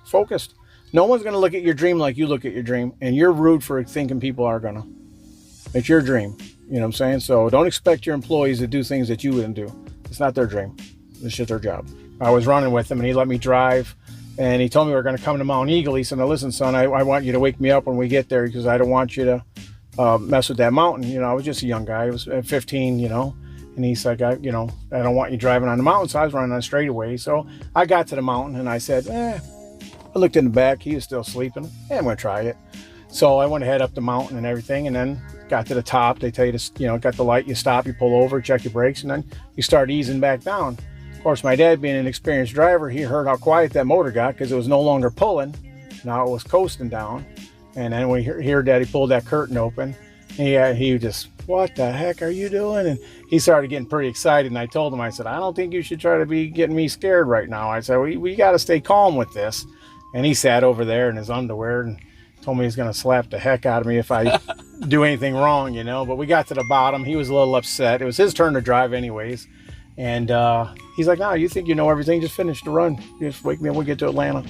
Focused. No one's going to look at your dream like you look at your dream, and you're rude for thinking people are going to. It's your dream. You know what I'm saying? So don't expect your employees to do things that you wouldn't do. It's not their dream. It's just their job. I was running with him, and he let me drive, and he told me we were going to come to Mount Eagle. He said, "Now listen, son, I want you to wake me up when we get there because I don't want you to mess with that mountain." You know, I was just a young guy. I was 15, you know. And he's like, I don't want you driving on the mountain. So I was running on straightaway. So I got to the mountain, and I said, I looked in the back. He was still sleeping. I'm going to try it. So I went ahead up the mountain and everything, and then got to the top. They tell you to, got the light, you stop, you pull over, check your brakes, and then you start easing back down. Of course, my dad, being an experienced driver, he heard how quiet that motor got because it was no longer pulling. Now it was coasting down. And then we heard that he pulled that curtain open. He just, "What the heck are you doing?" And he started getting pretty excited. And I told him, I said, "I don't think you should try to be getting me scared right now." I said, we got to stay calm with this. And he sat over there in his underwear and told me he's going to slap the heck out of me if I do anything wrong, But we got to the bottom. He was a little upset. It was his turn to drive anyways. And he's like, "No, you think you know everything. Just finish the run. Just wake me up when we get to Atlanta."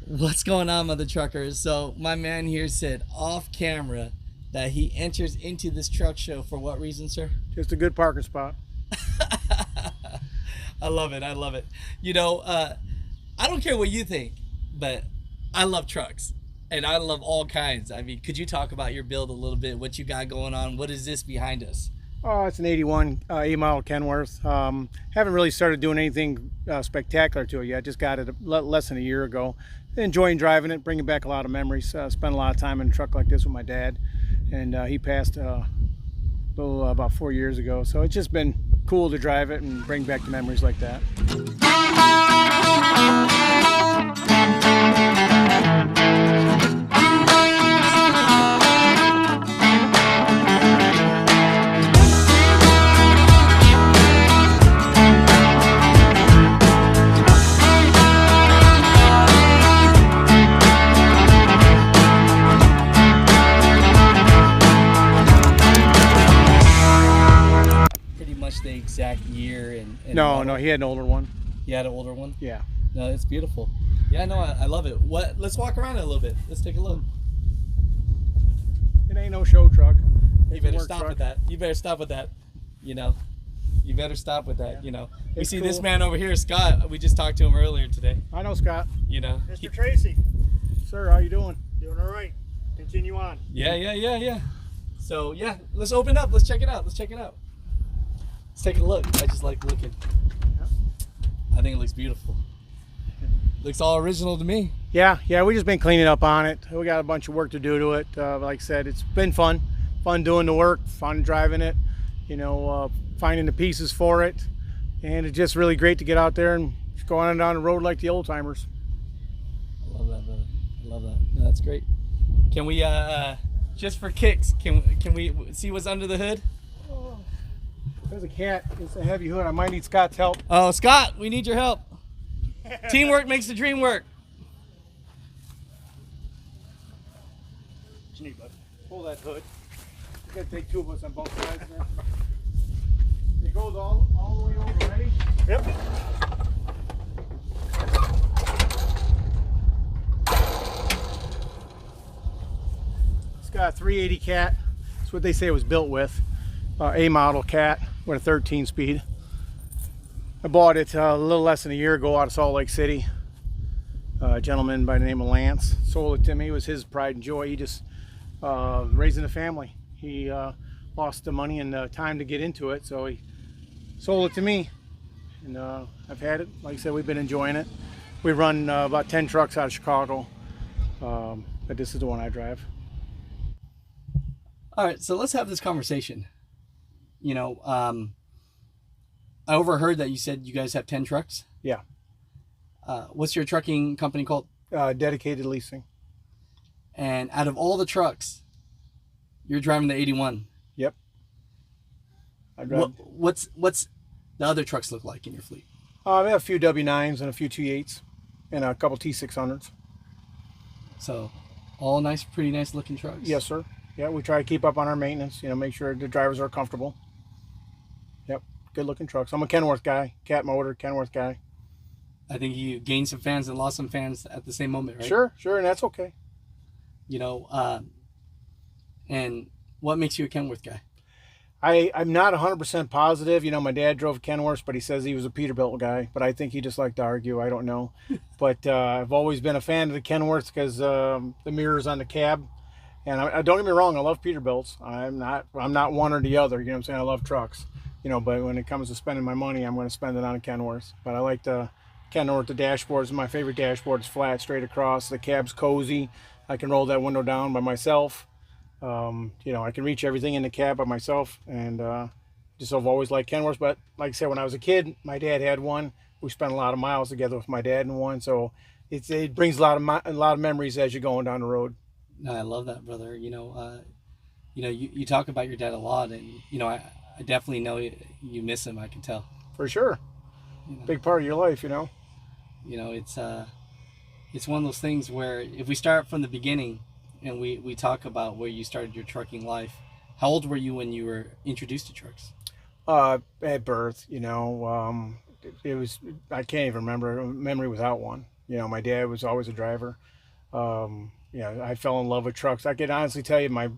What's going on, mother truckers? So my man here said off camera that he enters into this truck show for what reason, sir? Just a good parking spot. I love it. I love it. I don't care what you think, but I love trucks and I love all kinds. I mean, could you talk about your build a little bit? What you got going on? What is this behind us? Oh, it's an 81 A-model Kenworth. Haven't really started doing anything spectacular to it yet. Just got it less than a year ago. Enjoying driving it, bringing back a lot of memories. Spent a lot of time in a truck like this with my dad. And he passed about 4 years ago. So it's just been cool to drive it and bring back the memories like that. The exact year and no, he had an older one. He had an older one? Yeah. No, it's beautiful. Yeah, no, I love it. Let's walk around it a little bit. Let's take a look. It ain't no show truck. You better stop with that. You better stop with that. You better stop with that. Yeah. We see cool. This man over here, Scott. We just talked to him earlier today. I know Scott. Mr. Tracy. Sir, how you doing? Doing all right. Continue on. Yeah. So yeah, let's open up. Let's check it out. Let's take a look. I just like looking. I think it looks beautiful. Looks all original to me. Yeah, we just been cleaning up on it. We got a bunch of work to do to it. Like I said, it's been fun doing the work, fun driving it, finding the pieces for it. And it's just really great to get out there and just go on and down the road like the old timers. I love that, brother. I love that. No, that's great. Can we, just for kicks, can we see what's under the hood? There's a cat. It's a heavy hood. I might need Scott's help. Oh, Scott, we need your help. Teamwork makes the dream work. What you need, bud? Pull that hood. You gotta take two of us on both sides there. It goes all the way over. Ready? Yep. It's got a 380 cat. That's what they say it was built with. A-model cat with a 13 speed. I bought it a little less than a year ago out of Salt Lake City. A gentleman by the name of Lance sold it to me. It was his pride and joy. He just raising a family. He lost the money and the time to get into it, so he sold it to me. And I've had it. Like I said, we've been enjoying it. We run about 10 trucks out of Chicago, but this is the one I drive. All right, so let's have this conversation. I overheard that you said you guys have 10 trucks. Yeah. What's your trucking company called? Dedicated Leasing. And out of all the trucks, you're driving the 81. Yep. I drive. What's the other trucks look like in your fleet? We have a few W900s and a few T8s and a couple T600s. So, all nice, pretty nice looking trucks. Yes, sir. Yeah, we try to keep up on our maintenance. Make sure the drivers are comfortable. Yep, good looking trucks. I'm a Kenworth guy, cat motor Kenworth guy. I think you gained some fans and lost some fans at the same moment, right? Sure, and that's okay. You know, and what makes you a Kenworth guy? I'm not 100% positive. You know, my dad drove Kenworth, but he says he was a Peterbilt guy. But I think he just liked to argue. I don't know. But I've always been a fan of the Kenworth because the mirrors on the cab. And I don't get me wrong, I love Peterbilts. I'm not one or the other. You know what I'm saying? I love trucks. You know, but when it comes to spending my money, I'm going to spend it on a Kenworth. But I like the Kenworth. The dashboard is my favorite dashboard. It's flat, straight across. The cab's cozy. I can roll that window down by myself. You know, I can reach everything in the cab by myself, and just I've always liked Kenworth. But like I said, when I was a kid, my dad had one. We spent a lot of miles together with my dad in one, so it brings a lot of memories as you're going down the road. No, I love that, brother. You talk about your dad a lot, and I definitely know you miss him. I can tell. For sure, big part of your life, you know. It's one of those things where if we start from the beginning and we talk about where you started your trucking life, how old were you when you were introduced to trucks? At birth, you know, it was, I can't even remember a memory without one. You know, my dad was always a driver. I fell in love with trucks. I can honestly tell you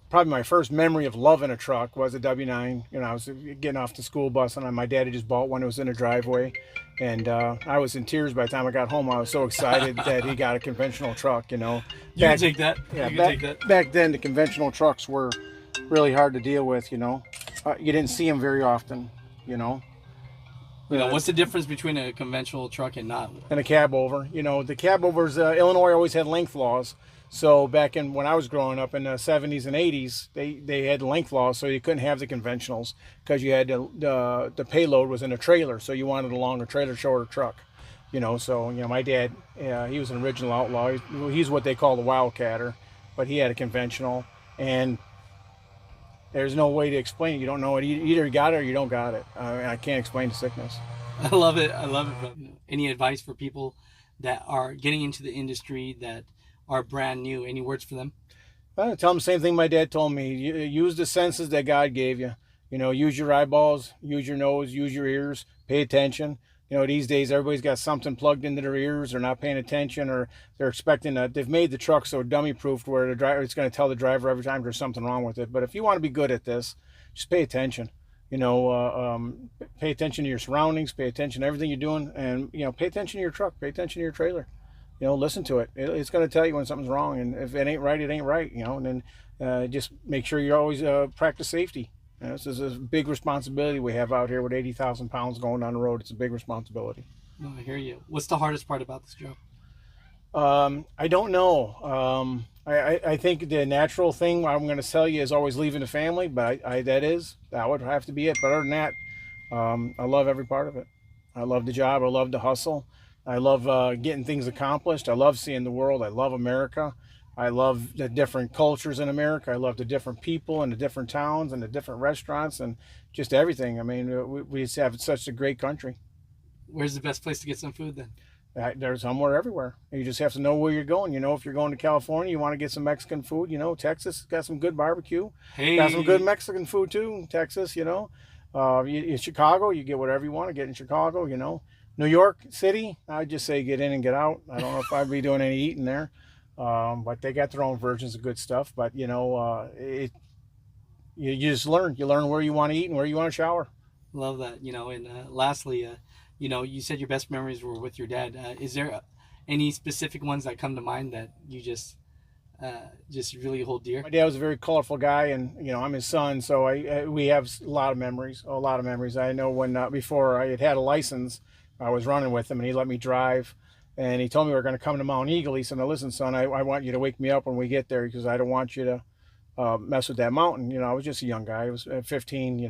probably my first memory of loving a truck was a W9. You know, I was getting off the school bus and my dad had just bought one. It was in a driveway. And I was in tears by the time I got home. I was so excited that he got a conventional truck, you know. You can take that. Yeah, you can take that. Back then, the conventional trucks were really hard to deal with, you know. You didn't see them very often, you know. What's the difference between a conventional truck and not? And a cab over. You know, the cab overs, Illinois always had length laws. So back in when I was growing up in the 70s and 80s, they had length laws, so you couldn't have the conventionals because you had the payload was in a trailer, so you wanted a longer trailer, shorter truck. You know, so my dad, he was an original outlaw. He's what they call the wildcatter, but he had a conventional, and there's no way to explain it. You don't know it. Either you got it or you don't got it. I can't explain the sickness. I love it. Bro. Any advice for people that are getting into the industry that are brand new? Any words for them? I tell them the same thing my dad told me. Use the senses that God gave you. You know, use your eyeballs, use your nose, use your ears, pay attention. You know, these days everybody's got something plugged into their ears. They're not paying attention, or they're expecting that they've made the truck so dummy-proofed where the driver, it's going to tell the driver every time there's something wrong with it. But if you want to be good at this, just pay attention. You know, pay attention to your surroundings, pay attention to everything you're doing, and pay attention to your truck, pay attention to your trailer. You know, listen to it. It's going to tell you when something's wrong, and if it ain't right, it ain't right. You know, and then just make sure you always practice safety. You know, this is a big responsibility we have out here with 80,000 pounds going down the road. It's a big responsibility. No, I hear you. What's the hardest part about this job? I don't know. I think the natural thing I'm going to tell you is always leaving the family, but that would have to be it. But other than that, I love every part of it. I love the job. I love the hustle. I love getting things accomplished. I love seeing the world. I love America. I love the different cultures in America. I love the different people and the different towns and the different restaurants and just everything. I mean, we just have such a great country. Where's the best place to get some food then? There's somewhere everywhere. You just have to know where you're going. You know, if you're going to California, you want to get some Mexican food. You know, Texas got some good barbecue. Hey. Got some good Mexican food too. Texas, you know. In Chicago, you get whatever you want to get in Chicago. You know, New York City, I'd just say get in and get out. I don't know if I'd be doing any eating there, but they got their own versions of good stuff. But you know, you just learn. You learn where you want to eat and where you want to shower. Love that. You know, and lastly. You said your best memories were with your dad. Is there any specific ones that come to mind that you just really hold dear? My dad was a very colorful guy, and I'm his son, so we have a lot of memories. I know when before I had a license, I was running with him, and he let me drive, and he told me we were going to come to Mount Eagle. He said, "Now listen, son, I want you to wake me up when we get there because I don't want you to mess with that mountain." You know, I was just a young guy. I was 15,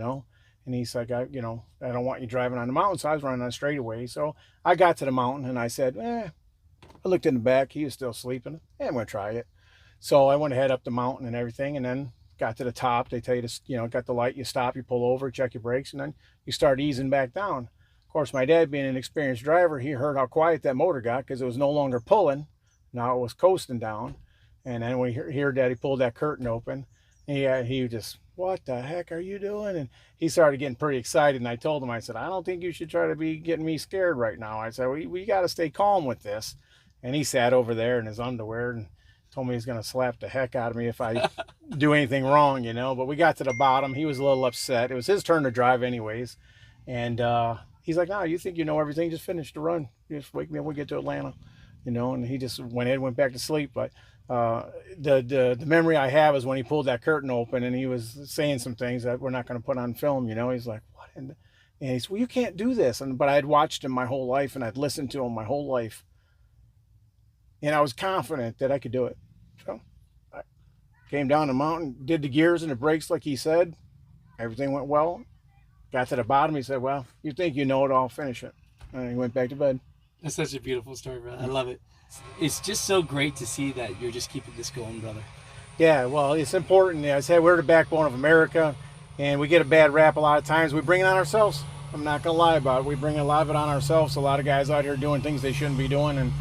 And he's like, I don't want you driving on the mountain. So I was running on a straightaway. So I got to the mountain and I said, I looked in the back. He was still sleeping. I'm going to try it. So I went ahead up the mountain and everything, and then got to the top. They tell you to, got the light, you stop, you pull over, check your brakes, and then you start easing back down. Of course, my dad being an experienced driver, he heard how quiet that motor got because it was no longer pulling. Now it was coasting down. And then we hear Daddy pulled that curtain open. He just, what the heck are you doing? And he started getting pretty excited. And I told him, I said, I don't think you should try to be getting me scared right now. I said, we got to stay calm with this. And he sat over there in his underwear and told me he's going to slap the heck out of me if I do anything wrong, you know. But we got to the bottom. He was a little upset. It was his turn to drive anyways. And he's like, oh, you think you know everything? Just finish the run. Just wake me up when we get to Atlanta, you know. And he just went back to sleep. But the memory I have is when he pulled that curtain open and he was saying some things that we're not going to put on film, you know. He's like, what? And he said, well, you can't do this. But I had watched him my whole life and I'd listened to him my whole life. And I was confident that I could do it. So I came down the mountain, did the gears and the brakes like he said. Everything went well. Got to the bottom. He said, well, you think you know it all, finish it. And he went back to bed. That's such a beautiful story, brother. I love it. It's just so great to see that you're just keeping this going, brother. Yeah, well, it's important. I said we're the backbone of America, and we get a bad rap a lot of times. We bring it on ourselves. I'm not going to lie about it. We bring a lot of it on ourselves. A lot of guys out here doing things they shouldn't be doing, and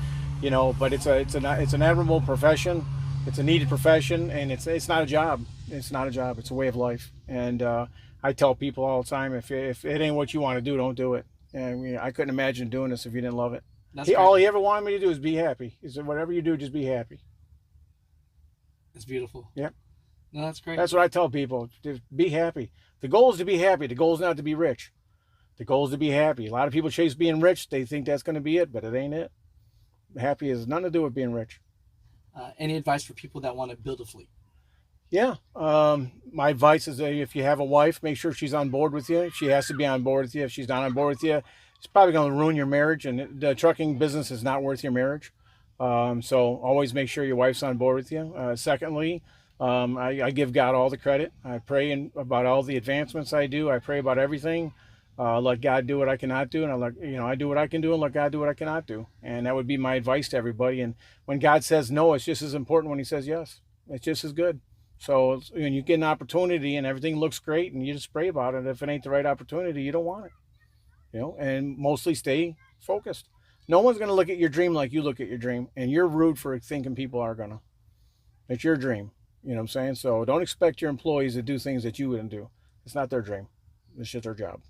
you know, but it's an admirable profession. It's a needed profession, and it's not a job. It's not a job. It's a way of life. And I tell people all the time, if it ain't what you want to do, don't do it. And I couldn't imagine doing this if you didn't love it. All he ever wanted me to do is be happy. He said, whatever you do, just be happy. That's beautiful. Yep. No, that's great. That's what I tell people. Just be happy. The goal is to be happy. The goal is not to be rich. The goal is to be happy. A lot of people chase being rich. They think that's going to be it, but it ain't it. Happy has nothing to do with being rich. Any advice for people that want to build a fleet? Yeah. My advice is that if you have a wife, make sure she's on board with you. She has to be on board with you. If she's not on board with you, it's probably going to ruin your marriage. And the trucking business is not worth your marriage. So always make sure your wife's on board with you. Secondly, I give God all the credit. I pray about all the advancements I do. I pray about everything. Let God do what I cannot do, and I do what I can do, and let God do what I cannot do. And that would be my advice to everybody. And when God says no, it's just as important when He says yes. It's just as good. So when you get an opportunity and everything looks great, and you just pray about it, if it ain't the right opportunity, you don't want it. You know, and mostly stay focused. No one's going to look at your dream like you look at your dream, and you're rude for thinking people are going to. It's your dream. You know what I'm saying? So don't expect your employees to do things that you wouldn't do. It's not their dream. It's just their job.